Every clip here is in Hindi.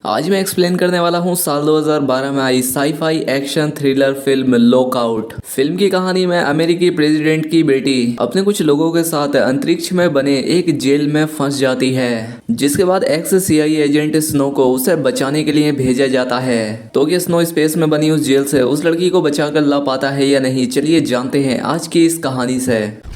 आज मैं एक्सप्लेन करने वाला हूँ साल 2012 में आई sci-fi action thriller film Lockout. Film की कहानी में अमेरिकी प्रेसिडेंट की बेटी अपने कुछ लोगों के साथ अंतरिक्ष में बने एक जेल में फंस जाती है, जिसके बाद एक्स CIA एजेंट स्नो को उसे बचाने के लिए भेजा जाता है। तो क्या स्नो स्पेस में बनी उस जेल से उस लड़की को बचाकर ला पाता है या नहीं, चलिए जानते हैं आज की इस कहानी से।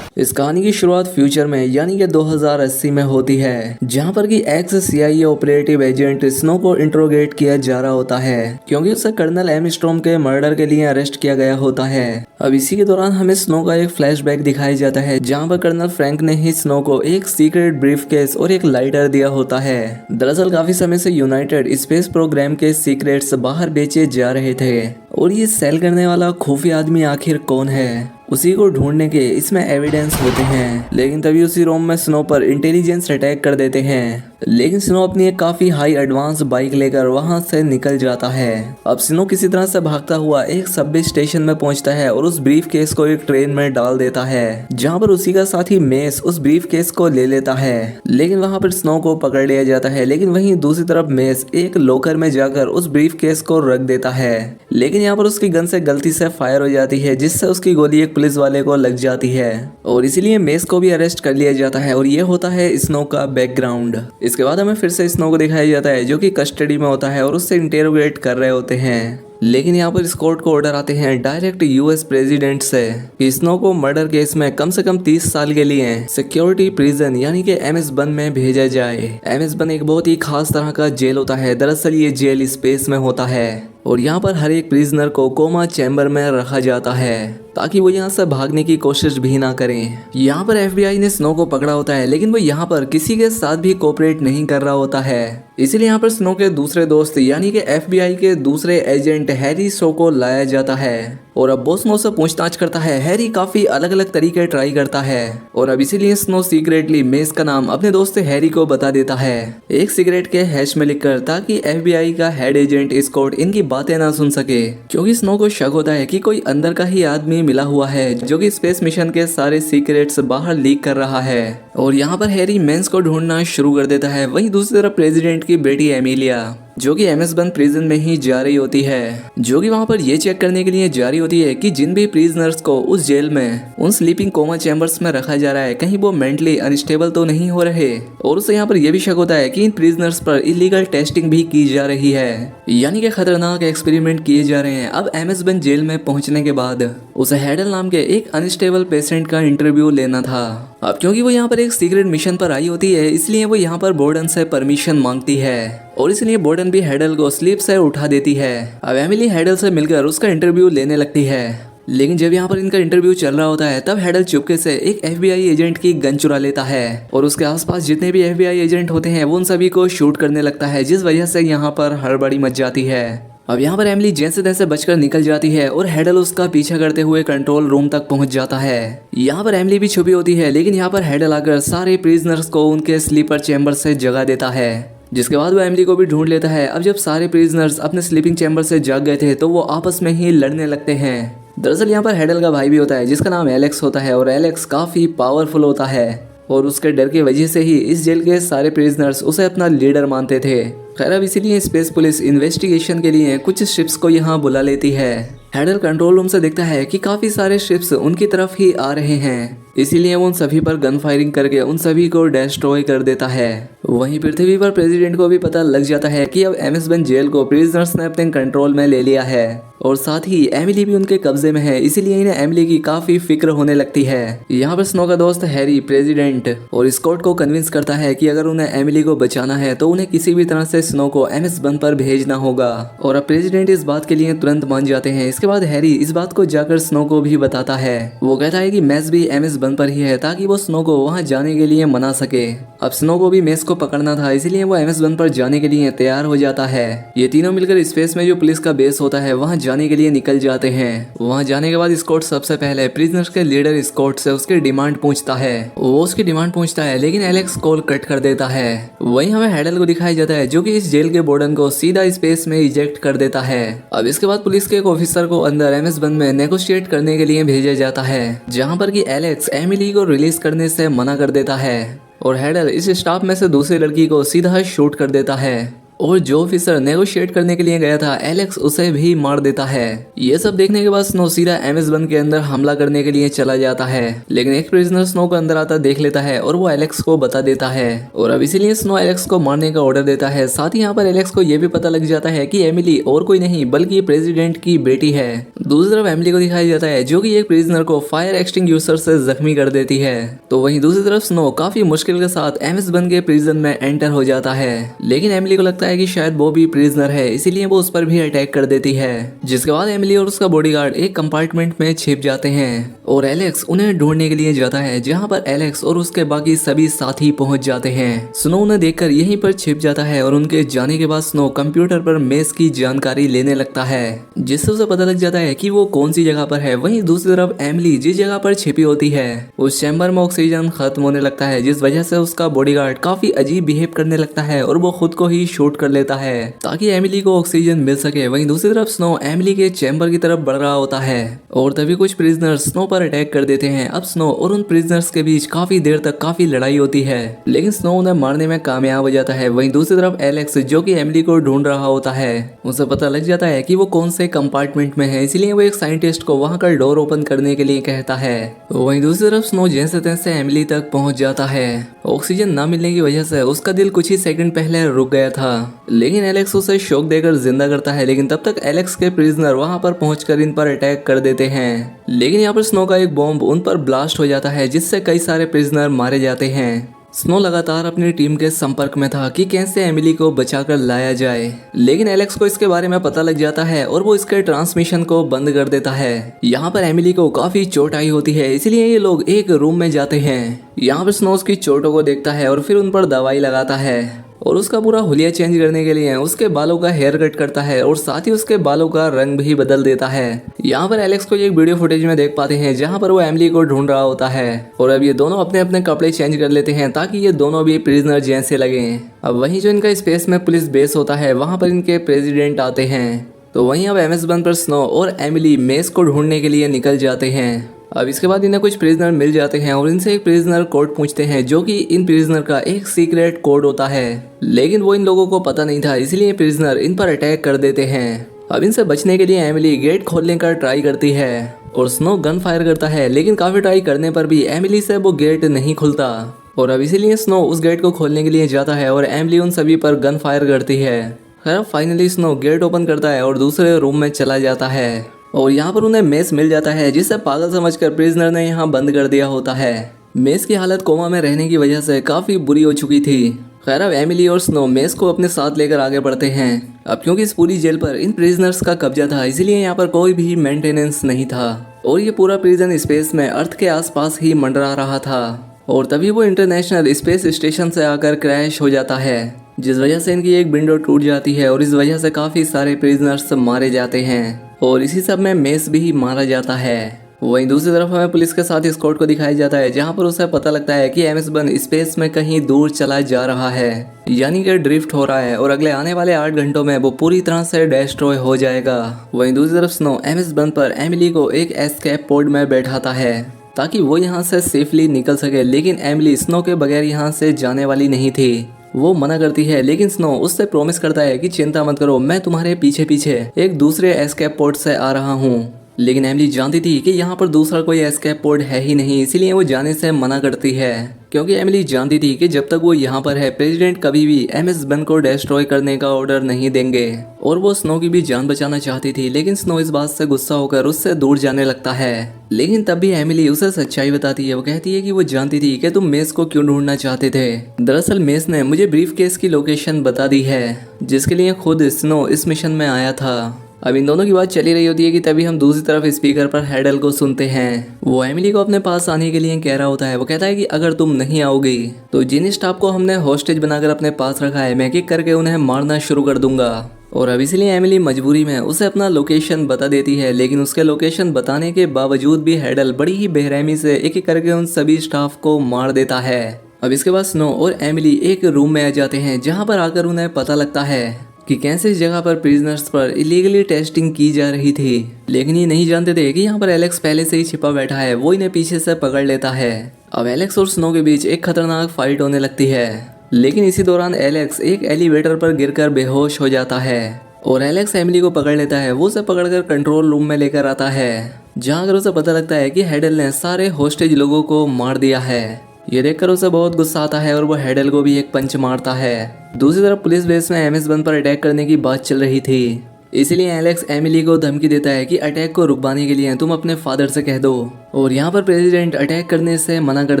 इस कहानी की शुरुआत फ्यूचर में यानी कि 2080 में होती है, जहां पर कि x CIA operative agent snow को इंट्रोगेट किया जा रहा होता है क्योंकि उसे कर्नल एम स्ट्रॉम के मर्डर के लिए अरेस्ट किया गया होता है। अब इसी के दौरान हमें स्नो का एक फ्लैशबैक दिखाया जाता है, जहां पर कर्नल फ्रैंक ने ही स्नो को एक सीक्रेट ब्रीफकेस और एक लाइटर दिया होता है। दरअसल काफी समय से यूनाइटेड स्पेस प्रोग्राम के सीक्रेट्स बाहर बेचे जा रहे थे और ये सेल करने वाला खुफिया आदमी आखिर कौन है, उसी को ढूंढने के इसमें एविडेंस होते हैं। लेकिन तभी उसी रोम में स्नो पर इंटेलिजेंस अटैक कर देते हैं, लेकिन स्नो अपनी एक काफी हाई एडवांस बाइक लेकर वहां से निकल जाता है। अब स्नो किसी तरह से भागता हुआ एक सबवे स्टेशन में पहुंचता है और उस ब्रीफ केस को एक ट्रेन में डाल देता है, जहां पर उसी का साथी मेस उस ब्रीफ केस को ले लेता है। लेकिन वहां पर स्नो को पकड़ लिया जाता है, लेकिन वहीं दूसरी तरफ मेस एक लॉकर में जाकर उस ब्रीफ केस को रख देता है। लेकिन यहाँ पर उसकी गन से गलती से फायर हो जाती है, जिससे उसकी गोली एक पुलिस वाले को लग जाती है और इसीलिए मेस को भी अरेस्ट कर लिया जाता है। और ये होता है स्नो का बैकग्राउंड। इसके बाद हमें फिर से स्नो को दिखाया जाता है जो कि कस्टडी में होता है और उससे इंटेरोगेट कर रहे होते हैं। लेकिन यहाँ पर स्कॉट को ऑर्डर आते हैं डायरेक्ट US प्रेसिडेंट से कि स्नो को मर्डर केस में कम से कम 30 साल के लिए सिक्योरिटी प्रिजन यानी कि MS बन में भेजा जाए। MS बन एक बहुत ही खास तरह का जेल होता है। दरअसल ये जेल स्पेस में होता है और यहाँ पर हर एक प्रिजनर को कोमा चैम्बर में रखा जाता है ताकि वो यहाँ से भागने की कोशिश भी ना करें। यहाँ पर FBI ने स्नो को पकड़ा होता है, लेकिन वो यहाँ पर किसी के साथ भी कोऑपरेट नहीं कर रहा होता है। इसीलिए यहाँ पर स्नो के दूसरे दोस्त यानी कि FBI के दूसरे एजेंट हैरी शो को लाया जाता है और अब वो स्नो से पूछताछ करता है। हैरी काफी अलग अलग तरीके ट्राई करता है और अब इसीलिए स्नो सीक्रेटली मेस का नाम अपने दोस्त हैरी को बता देता है एक सिगरेट के हैश में लिखकर, ताकि FBI का हेड एजेंट स्कॉट इनकी बातें ना सुन सके, क्योंकि स्नो को शक होता है कि कोई अंदर का ही आदमी मिला हुआ है जो कि स्पेस मिशन के सारे सीक्रेट्स बाहर लीक कर रहा है। और यहाँ पर हैरी मेंस को ढूंढना शुरू कर देता है। वहीं दूसरी तरफ प्रेसिडेंट की बेटी एमिलिया जो कि MS बन प्रिजन में ही जा रही होती है, जो कि वहां पर ये चेक करने के लिए जा रही होती है कि जिन भी प्रिजनर्स को उस जेल में उन स्लीपिंग कोमा चैम्बर्स में रखा जा रहा है कहीं वो मेंटली अनस्टेबल तो नहीं हो रहे। और उसे यहाँ पर यह भी शक होता है कि इन प्रिजनर्स पर इलीगल टेस्टिंग भी की जा रही है, यानी कि खतरनाक एक्सपेरिमेंट किए जा रहे हैं। अब MS बन जेल में पहुंचने के बाद उसे हैडल नाम के एक अनस्टेबल पेशेंट का इंटरव्यू लेना था। अब क्योंकि वो यहाँ पर एक सीक्रेट मिशन पर आई होती है, इसलिए वो यहाँ पर बोर्डन से परमिशन मांगती है और इसलिए बोर्डन भी हैडल को स्लीप से उठा देती है। अब एमिली हैडल से मिलकर उसका इंटरव्यू लेने लगती है, लेकिन जब यहाँ पर इनका इंटरव्यू चल रहा होता है तब हैडल चुपके से एक FBI एजेंट की गन चुरा लेता है और उसके आसपास जितने भी FBI एजेंट होते हैं वो उन सभी को शूट करने लगता है, जिस वजह से यहाँ पर हड़बड़ी मच जाती है। अब यहाँ पर एमिली जैसे तैसे बचकर निकल जाती है और हैडल उसका पीछा करते हुए कंट्रोल रूम तक पहुंच जाता है। यहाँ पर एमिली भी छुपी होती है, लेकिन यहाँ पर हैडल आकर सारे प्रिजनर्स को उनके स्लीपर चैम्बर से जगा देता है, जिसके बाद वो एमिली को भी ढूंढ लेता है। अब जब सारे प्रिजनर्स अपने स्लीपिंग चैम्बर से जाग गए थे तो वो आपस में ही लड़ने लगते हैं। दरअसल यहाँ पर हैडल का भाई भी होता है जिसका नाम एलेक्स होता है और एलेक्स काफी पावरफुल होता है और उसके डर की वजह से ही इस जेल के सारे प्रिजनर्स उसे अपना लीडर मानते थे। खैर अब इसीलिए स्पेस पुलिस इन्वेस्टिगेशन के लिए कुछ शिप्स को यहाँ बुला लेती है। हैडल कंट्रोल रूम से देखता है कि काफी सारे शिप्स उनकी तरफ ही आ रहे हैं, इसीलिए वो उन सभी पर गन फायरिंग करके उन सभी को डिस्ट्रॉय कर देता है। वहीं पृथ्वी पर प्रेसिडेंट को भी पता लग जाता है कि अब MS बन जेल को प्रिजनर्स ने अपने कंट्रोल में ले लिया है और साथ ही एमिली भी उनके कब्जे में है, इसीलिए इन्हें एमिली की काफी फिक्र होने लगती है। यहाँ पर स्नो का दोस्त हैरी प्रेसिडेंट और स्कॉट को कन्विंस करता है कि अगर उन्हें एमिली को बचाना है तो उन्हें किसी भी तरह से स्नो को MS बन पर भेजना होगा और अब प्रेसिडेंट इस बात के लिए तुरंत मान जाते हैं। इसके बाद हैरी इस बात को जाकर स्नो को भी बताता है। वो कहता है कि मेस भी MS बन पर ही है ताकि वो स्नो को वहाँ जाने के लिए मना सके। अब स्नो को भी मेस को पकड़ना था, इसीलिए वो MS बन पर जाने के लिए तैयार हो जाता है। ये तीनों मिलकर स्पेस में जो पुलिस का बेस होता है वहाँ जाने के लिए निकल जाते हैं। वहाँ जाने के बाद स्कॉट सबसे पहले प्रिजनर्स के लीडर स्कॉट से उसकी डिमांड पूछता है। वो उसकी डिमांड पूछता है, लेकिन एलेक्स कॉल कट कर देता है। वहीं हमें हैडल को दिखाया जाता है जो कि इस जेल के बोर्डन को सीधा स्पेस में इजेक्ट कर देता है। अब इसके बाद पुलिस के एक ऑफिसर को अंदर MS बन में नेगोशिएट करने के लिए भेजा जाता है, जहाँ पर कि एलेक्स एमिली को रिलीज करने से मना कर देता है। और हेडल इस स्टाफ में से दूसरी लड़की को सीधा शूट कर देता है और जो ऑफिसर नेगोशिएट करने के लिए गया था एलेक्स उसे भी मार देता है। ये सब देखने के बाद स्नो सीधा एमएस बन के अंदर हमला करने के लिए चला जाता है, लेकिन एक प्रिजनर स्नो को अंदर आता देख लेता है और वो एलेक्स को बता देता है और अब इसीलिए स्नो एलेक्स को मारने का ऑर्डर देता है। साथ ही यहाँ पर एलेक्स को ये भी पता लग जाता है कि एमिली और कोई नहीं बल्कि प्रेसिडेंट की बेटी है। दूसरी तरफ एमिली को दिखाया जाता है जो कि एक प्रिजनर को फायर एक्सटिंग्विशर से जख्मी कर देती है। तो वहीं दूसरी तरफ स्नो काफी मुश्किल के साथ एमएस बन के प्रिजन में एंटर हो जाता है, लेकिन एमिली को लगता है कि शायद वो भी प्रिजनर है, इसीलिए वो उस पर भी अटैक कर देती है। जिसके बाद एमिली और उसका बॉडीगार्ड एक कंपार्टमेंट में छिप जाते हैं और एलेक्स उन्हें ढूंढने के लिए जाता है, जहां पर एलेक्स और उसके बाकी सभी साथी पहुंच जाते हैं। स्नो उन्हें देखकर यहीं पर छिप जाता है और उनके जाने के बाद स्नो कंप्यूटर पर मेस की जानकारी लेने लगता है, जिससे उसे पता लग जाता है कि वो कौन सी जगह पर है। वहीं दूसरी तरफ एमिली जिस जगह पर छिपी होती है उस चैम्बर में ऑक्सीजन खत्म होने लगता है, जिस वजह से उसका बॉडीगार्ड काफी अजीब बिहेव करने लगता है और वो खुद को ही शूट कर लेता है ताकि एमिली को ऑक्सीजन मिल सके। वहीं दूसरी तरफ स्नो एमिली के चैम्बर की तरफ बढ़ रहा होता है और तभी कुछ प्रिजनर्स स्नो पर अटैक कर देते हैं। अब स्नो और उन प्रिजनर्स के बीच काफी देर तक काफी लड़ाई होती है, लेकिन स्नो उन्हें मारने में कामयाब हो जाता है। वहीं दूसरी तरफ एलेक्स जो कि एमिली को ढूंढ रहा होता है उसे पता लग जाता है कि वो कौन से कंपार्टमेंट में है, इसलिए वो एक साइंटिस्ट को वहां का डोर ओपन करने के लिए कहता है। वहीं दूसरी तरफ स्नो जैसे तैसे एमिली तक पहुंच जाता है। ऑक्सीजन ना मिलने की वजह से उसका दिल कुछ ही सेकंड पहले रुक गया था, लेकिन एलेक्स उसे शॉक देकर जिंदा करता है। लेकिन तब तक एलेक्स के प्रिजनर वहां पर पहुंचकर इन पर अटैक कर देते हैं, लेकिन यहाँ पर स्नो का एक बॉम्ब उन पर ब्लास्ट हो जाता है, जिससे कई सारे प्रिजनर मारे जाते हैं। स्नो लगातार अपनी टीम के संपर्क में था कि कैसे एमिली को बचाकर लाया जाए, लेकिन एलेक्स को इसके बारे में पता लग जाता है और वो इसके ट्रांसमिशन को बंद कर देता है। यहाँ पर एमिली को काफी चोट आई होती है, इसलिए ये लोग एक रूम में जाते हैं। यहाँ पर स्नो उसकी चोटों को देखता है और फिर उन पर दवाई लगाता है और उसका पूरा हुलिया चेंज करने के लिए उसके बालों का हेयर कट करता है और साथ ही उसके बालों का रंग भी बदल देता है। यहाँ पर एलेक्स को एक वीडियो फुटेज में देख पाते हैं जहाँ पर वो एमिली को ढूंढ रहा होता है और अब ये दोनों अपने अपने कपड़े चेंज कर लेते हैं ताकि ये दोनों भी प्रिजनर जैसे लगे। अब वहीं जो इनका स्पेस में पुलिस बेस होता है वहाँ पर इनके प्रेसिडेंट आते हैं। तो वहीं अब एमएस बन पर स्नो और एमिली मेस को ढूंढने के लिए निकल जाते हैं। अब इसके बाद इन्हें कुछ प्रिजनर मिल जाते हैं और इनसे एक प्रिजनर कोड पूछते हैं, जो कि इन प्रिजनर का एक सीक्रेट कोड होता है, लेकिन वो इन लोगों को पता नहीं था, इसलिए प्रिजनर इन पर अटैक कर देते हैं। अब इनसे बचने के लिए एमिली गेट खोलने का ट्राई करती है और स्नो गन फायर करता है, लेकिन काफी ट्राई करने पर भी एमिली से वो गेट नहीं खुलता और अब इसीलिए स्नो उस गेट को खोलने के लिए जाता है और एमिली उन सभी पर गन फायर करती है। खैर फाइनली स्नो गेट ओपन करता है और दूसरे रूम में चला जाता है और यहाँ पर उन्हें मेस मिल जाता है, जिसे पागल समझकर प्रिजनर ने यहाँ बंद कर दिया होता है। मेस की हालत कोमा में रहने की वजह से काफी बुरी हो चुकी थी। खैर अब एमिली और स्नो मेस को अपने साथ लेकर आगे बढ़ते हैं। अब क्योंकि इस पूरी जेल पर इन प्रिजनर्स का कब्जा था, इसलिए यहाँ पर कोई भी मेंटेनेंस नहीं था और ये पूरा प्रिजन स्पेस में अर्थ के आसपास ही मंडरा रहा था। और तभी वो इंटरनेशनल स्पेस स्टेशन से आकर क्रैश हो जाता है, जिस वजह से इनकी एक विंडो टूट जाती है और इस वजह से काफी सारे प्रिजनर्स मारे जाते हैं और इसी सब में मेस भी मारा जाता है। वहीं दूसरी तरफ हमें पुलिस के साथ स्कॉट को दिखाया जाता है, जहां पर उसे पता लगता है कि एमएस बन स्पेस में कहीं दूर चला जा रहा है, यानी कि ड्रिफ्ट हो रहा है और अगले आने वाले 8 घंटों में वो पूरी तरह से डिस्ट्रॉय हो जाएगा। वहीं दूसरी तरफ स्नो एमएस बन पर एमिली को एक एस्केप पोड में बैठाता है ताकि वो यहाँ से सेफली निकल सके, लेकिन एमिली स्नो के बगैर यहाँ से जाने वाली नहीं थी। वो मना करती है, लेकिन स्नो उससे प्रॉमिस करता है कि चिंता मत करो, मैं तुम्हारे पीछे पीछे एक दूसरे एस्केप पोड से आ रहा हूँ। लेकिन एमिली जानती थी कि यहाँ पर दूसरा कोई एस्केप पोड है ही नहीं, इसीलिए वो जाने से मना करती है, क्योंकि एमिली जानती थी कि जब तक वो यहाँ पर है प्रेसिडेंट कभी भी एमएस बन को डिस्ट्रॉय करने का ऑर्डर नहीं देंगे। और वो स्नो की भी जान बचाना चाहती थी, लेकिन स्नो इस बात से गुस्सा होकर उससे दूर जाने लगता है। लेकिन तब भी एमिली उसे सच्चाई बताती है। वो कहती है कि वो जानती थी कि तुम मेस को क्यों ढूंढना चाहते थे। दरअसल मेस ने मुझे ब्रीफ केस की लोकेशन बता दी है, जिसके लिए खुद स्नो इस मिशन में आया था। अब इन दोनों की बात चली रही होती है कि तभी हम दूसरी तरफ स्पीकर पर हेडल को सुनते हैं। वो एमिली को अपने पास आने के लिए कह रहा होता है। वो कहता है कि अगर तुम नहीं आओगी तो जिन स्टाफ को हमने हॉस्टेज बनाकर अपने पास रखा है, मैं किक करके उन्हें मारना शुरू कर दूंगा। और अब इसलिए एमिली मजबूरी में उसे अपना लोकेशन बता देती है, लेकिन उसके लोकेशन बताने के बावजूद भी हेडल बड़ी ही बेरहमी से एक एक करके उन सभी स्टाफ को मार देता है। अब इसके बाद स्नो और एमिली एक रूम में आ जाते हैं, जहाँ पर आकर उन्हें पता लगता है कि कैसे इस जगह पर प्रिजनर्स पर इलीगली टेस्टिंग की जा रही थी। लेकिन ये नहीं जानते थे कि यहाँ पर एलेक्स पहले से ही छिपा बैठा है, वो इन्हें पीछे से पकड़ लेता है। अब एलेक्स और स्नो के बीच एक खतरनाक फाइट होने लगती है, लेकिन इसी दौरान एलेक्स एक एलिवेटर पर गिरकर बेहोश हो जाता है और एलेक्स एमिली को पकड़ लेता है। वो उसे पकड़कर कंट्रोल रूम में लेकर आता है, जहाँ अगर उसे पता लगता है कि हेडल ने सारे होस्टेज लोगों को मार दिया है। ये देखकर उसे बहुत गुस्सा आता है और वो हेडल को भी एक पंच मारता है। दूसरी तरफ पुलिस बेस में MS-1 पर अटैक करने की बात चल रही थी, इसलिए एलेक्स एमिली को धमकी देता है कि अटैक को रुकवाने के लिए तुम अपने फादर से कह दो। और यहाँ पर प्रेसिडेंट अटैक करने से मना कर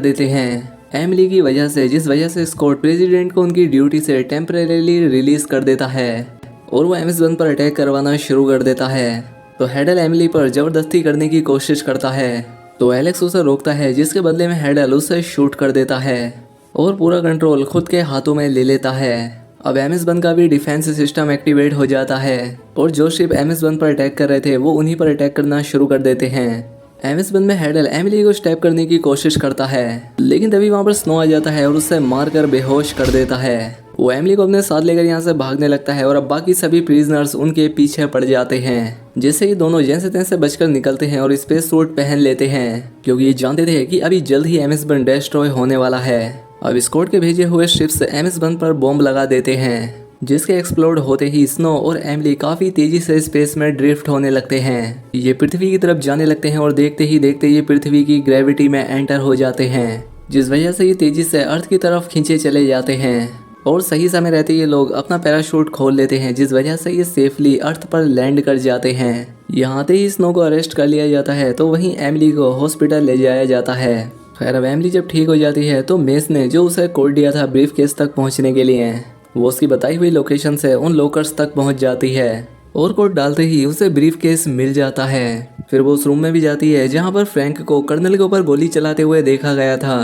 देते हैं एमिली की वजह से, जिस वजह से स्कॉट प्रेसिडेंट को उनकी ड्यूटी से टेम्परेरीली रिलीज कर देता है और वो MS-1 पर अटैक करवाना शुरू कर देता है। तो हेडल एमिली पर जबरदस्ती करने की कोशिश करता है, तो एलेक्स उसे रोकता है, जिसके बदले में हेडल उसे शूट कर देता है और पूरा कंट्रोल खुद के हाथों में ले लेता है। अब MS-1 का भी डिफेंस सिस्टम एक्टिवेट हो जाता है और जो शिप MS-1 पर अटैक कर रहे थे वो उन्हीं पर अटैक करना शुरू कर देते हैं। MS-1 में हेडल एमिली को स्टैप करने की कोशिश करता है, लेकिन तभी वहाँ पर स्नो आ जाता है और उसे मारकर बेहोश कर देता है। वो एमिली को अपने साथ लेकर यहाँ से भागने लगता है और अब बाकी सभी प्रिजनर्स उनके पीछे पड़ जाते हैं, जिससे कि दोनों जैसे तैसे बचकर निकलते हैं और स्पेस सूट पहन लेते हैं, क्योंकि ये जानते थे कि अभी जल्द ही MS-1 डिस्ट्रॉय होने वाला है। अब स्कॉट के भेजे हुए शिप्स MS-1 पर बॉम्ब लगा देते हैं, जिसके एक्सप्लोड होते ही स्नो और एमिली काफी तेजी से स्पेस में ड्रिफ्ट होने लगते हैं। ये पृथ्वी की तरफ जाने लगते हैं और देखते ही देखते ये पृथ्वी की ग्रेविटी में एंटर हो जाते हैं, जिस वजह से ये तेजी से अर्थ की तरफ खींचे चले जाते हैं। और सही समय रहते ये लोग अपना पैराशूट खोल लेते हैं, जिस वजह से ये सेफली अर्थ पर लैंड कर जाते हैं। यहाँ आते ही स्नो को अरेस्ट कर लिया जाता है, तो वहीं एमिली को हॉस्पिटल ले जाया जाता है। खैर अब एमिली जब ठीक हो जाती है तो मेस ने जो उसे कोड दिया था ब्रीफ केस तक पहुँचने के लिए, वो उसकी बताई हुई लोकेशन से उन लॉकर्स तक पहुँच जाती है और कोड डालते ही उसे ब्रीफ केस मिल जाता है। फिर वो उस रूम में भी जाती है जहाँ पर फ्रैंक को कर्नल के ऊपर गोली चलाते हुए देखा गया था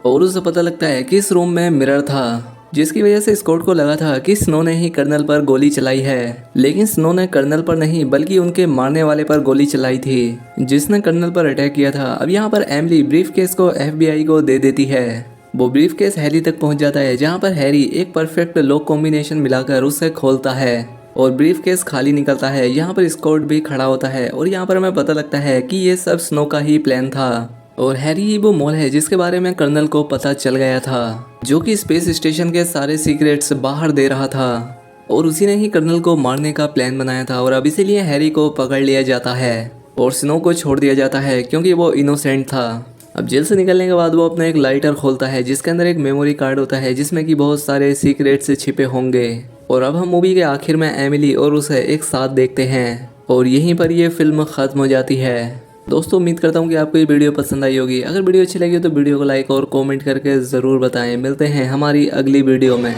और उसे पता लगता है कि इस रूम में मिरर था, जिसकी वजह से स्कॉट को लगा था कि स्नो ने ही कर्नल पर गोली चलाई है। लेकिन स्नो ने कर्नल पर नहीं बल्कि उनके मारने वाले पर गोली चलाई थी, जिसने कर्नल पर अटैक किया था। अब यहाँ पर एमिली ब्रीफ केस को FBI को दे देती है। वो ब्रीफ केस हैरी तक पहुँच जाता है, जहाँ पर हैरी एक परफेक्ट लॉक कॉम्बिनेशन मिलाकर उसे खोलता है और ब्रीफ केस खाली निकलता है। यहाँ पर स्कॉट भी खड़ा होता है और यहाँ पर हमें पता लगता है कि ये सब स्नो का ही प्लान था और हैरी ही वो मोल है जिसके बारे में कर्नल को पता चल गया था, जो कि स्पेस स्टेशन के सारे सीक्रेट्स बाहर दे रहा था और उसी ने ही कर्नल को मारने का प्लान बनाया था। और अब इसीलिए हैरी को पकड़ लिया जाता है और स्नो को छोड़ दिया जाता है, क्योंकि वो इनोसेंट था। अब जेल से निकलने के बाद वो अपना एक लाइटर खोलता है, जिसके अंदर एक मेमोरी कार्ड होता है जिसमें कि बहुत सारे सीक्रेट्स छिपे होंगे। और अब हम मूवी के आखिर में एमिली और उसे एक साथ देखते हैं और यहीं पर ये फिल्म खत्म हो जाती है। दोस्तों उम्मीद करता हूँ कि आपको ये वीडियो पसंद आई होगी। अगर वीडियो अच्छी लगी तो वीडियो को लाइक और कमेंट करके ज़रूर बताएं। मिलते हैं हमारी अगली वीडियो में।